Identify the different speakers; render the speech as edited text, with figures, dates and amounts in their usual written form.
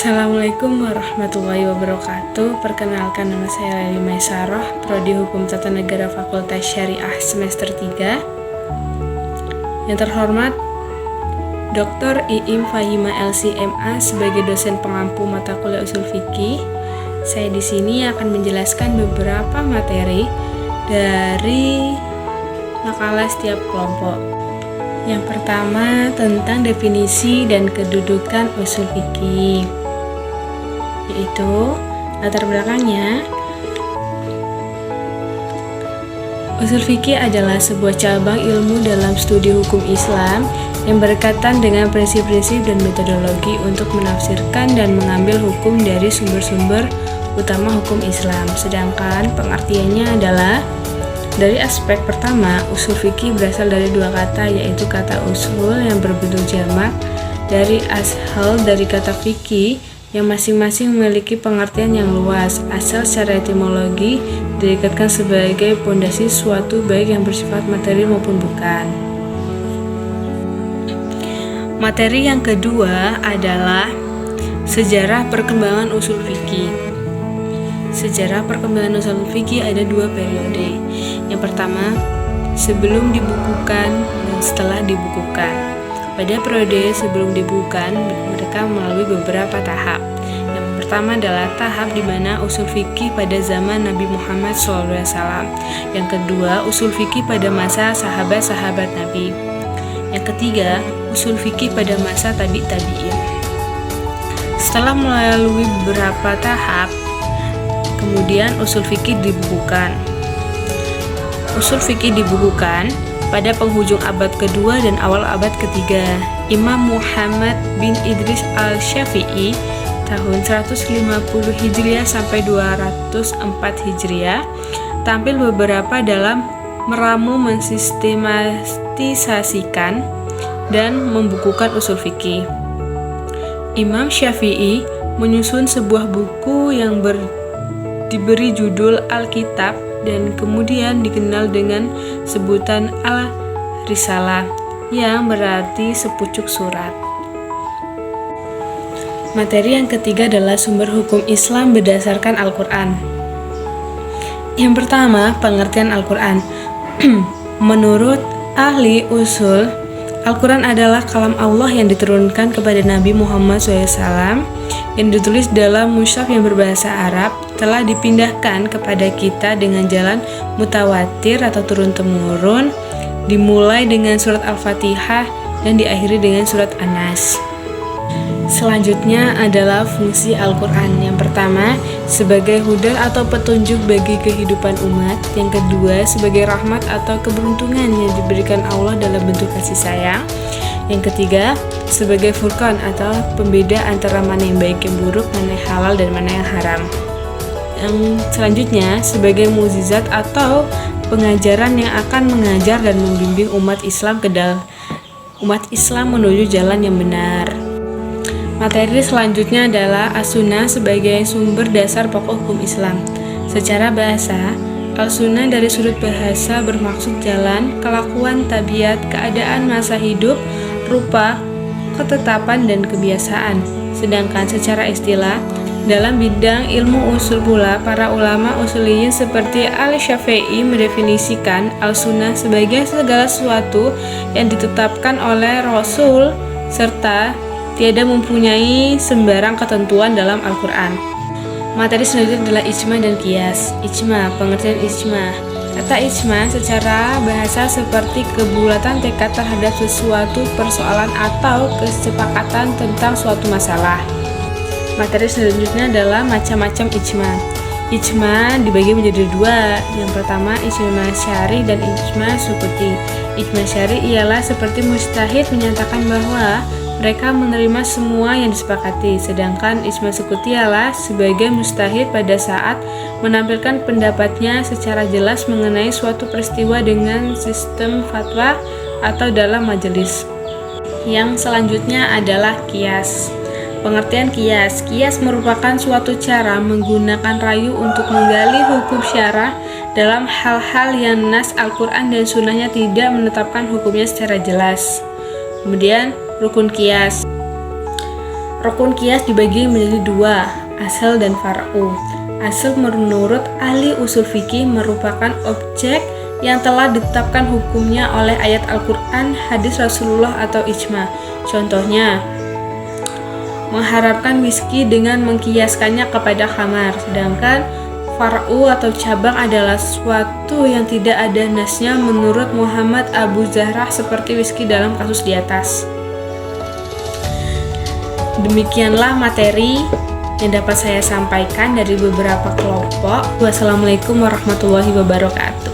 Speaker 1: Assalamualaikum warahmatullahi wabarakatuh. Perkenalkan, nama saya Leli Maisaroh, Prodi Hukum Tata Negara Fakultas Syariah semester 3. Yang terhormat Dr. Iim Fahima LC.MA sebagai dosen pengampu mata kuliah usul fikih. Saya di sini akan menjelaskan beberapa materi dari makalah setiap kelompok. Yang pertama tentang definisi dan kedudukan usul fikih, yaitu latar belakangnya. Usul fikih adalah sebuah cabang ilmu dalam studi hukum Islam yang berkaitan dengan prinsip-prinsip dan metodologi untuk menafsirkan dan mengambil hukum dari sumber-sumber utama hukum Islam. Sedangkan pengertiannya adalah, dari aspek pertama, usul fikih berasal dari dua kata, yaitu kata usul yang berbentuk jamak dari ashal dari kata fikih yang masing-masing memiliki pengertian yang luas. Asal secara etimologi diikatkan sebagai pondasi suatu baik yang bersifat materi maupun bukan. Materi yang kedua adalah sejarah perkembangan usul fikih. Sejarah perkembangan usul fikih ada dua periode. Yang pertama, sebelum dibukukan dan setelah dibukukan. Pada periode sebelum dibukukan, mereka melalui beberapa tahap. Yang pertama adalah tahap di mana usul fikih pada zaman Nabi Muhammad SAW. Yang kedua, usul fikih pada masa sahabat-sahabat Nabi. Yang ketiga, usul fikih pada masa tabi'in. Setelah melalui beberapa tahap, kemudian usul fikih dibukukan. Usul fikih dibukukan pada penghujung abad kedua dan awal abad ketiga. Imam Muhammad bin Idris al-Syafi'i tahun 150 Hijriah sampai 204 Hijriah tampil beberapa dalam meramu, mensistematisasikan dan membukukan usul fikih. Imam Syafi'i menyusun sebuah buku yang diberi judul Alkitab dan kemudian dikenal dengan sebutan Al-Risalah yang berarti sepucuk surat. Materi yang ketiga adalah sumber hukum Islam berdasarkan Al-Quran. Yang pertama, pengertian Al-Quran. Menurut ahli usul, Al-Quran adalah kalam Allah yang diturunkan kepada Nabi Muhammad SAW yang ditulis dalam mushaf yang berbahasa Arab, telah dipindahkan kepada kita dengan jalan mutawatir atau turun-temurun, dimulai dengan surat Al-Fatihah dan diakhiri dengan surat An-Nas. Selanjutnya adalah fungsi Al-Quran. Yang pertama, sebagai hudan atau petunjuk bagi kehidupan umat. Yang kedua, sebagai rahmat atau keberuntungan yang diberikan Allah dalam bentuk kasih sayang. Yang ketiga, sebagai furqan atau pembeda antara mana yang baik yang buruk, mana yang halal dan mana yang haram. Yang selanjutnya, sebagai mukjizat atau pengajaran yang akan mengajar dan membimbing umat Islam menuju jalan yang benar. Materi selanjutnya adalah As-Sunnah sebagai sumber dasar pokok hukum Islam. Secara bahasa, Al-Sunnah dari sudut bahasa bermaksud jalan, kelakuan, tabiat, keadaan masa hidup, rupa, ketetapan, dan kebiasaan. Sedangkan secara istilah, dalam bidang ilmu usul pula, para ulama usuliyin seperti Al-Syafi'i mendefinisikan Al-Sunnah sebagai segala sesuatu yang ditetapkan oleh Rasul serta tiada mempunyai sembarang ketentuan dalam Al-Quran. Materi selanjutnya adalah ijma dan qiyas. Ijma, pengertian ijma. Kata ijma secara bahasa seperti kebulatan tekad terhadap sesuatu persoalan atau kesepakatan tentang suatu masalah. Materi selanjutnya adalah macam-macam ijma. Ijma dibagi menjadi dua. Yang pertama, ijma syar'i dan ijma sukuti. Ijma syar'i ialah seperti mujtahid menyatakan bahwa mereka menerima semua yang disepakati, sedangkan ijma sukuti ialah sebagai mujtahid pada saat menampilkan pendapatnya secara jelas mengenai suatu peristiwa dengan sistem fatwa atau dalam majelis. Yang selanjutnya adalah qiyas. Pengertian qiyas. Qiyas merupakan suatu cara menggunakan rayu untuk menggali hukum syarah dalam hal-hal yang nas Al-Quran dan sunnahnya tidak menetapkan hukumnya secara jelas. Kemudian rukun qiyas. Rukun kias dibagi menjadi dua, asal dan far'u. Asal menurut ahli usul fikih merupakan objek yang telah ditetapkan hukumnya oleh ayat Al-Quran, hadis Rasulullah atau ijma. Contohnya, mengharapkan whisky dengan mengkiaskannya kepada khamar. Sedangkan far'u atau cabang adalah sesuatu yang tidak ada nasnya menurut Muhammad Abu Zahrah seperti whisky dalam kasus di atas. Demikianlah materi yang dapat saya sampaikan dari beberapa kelompok. Wassalamualaikum warahmatullahi wabarakatuh.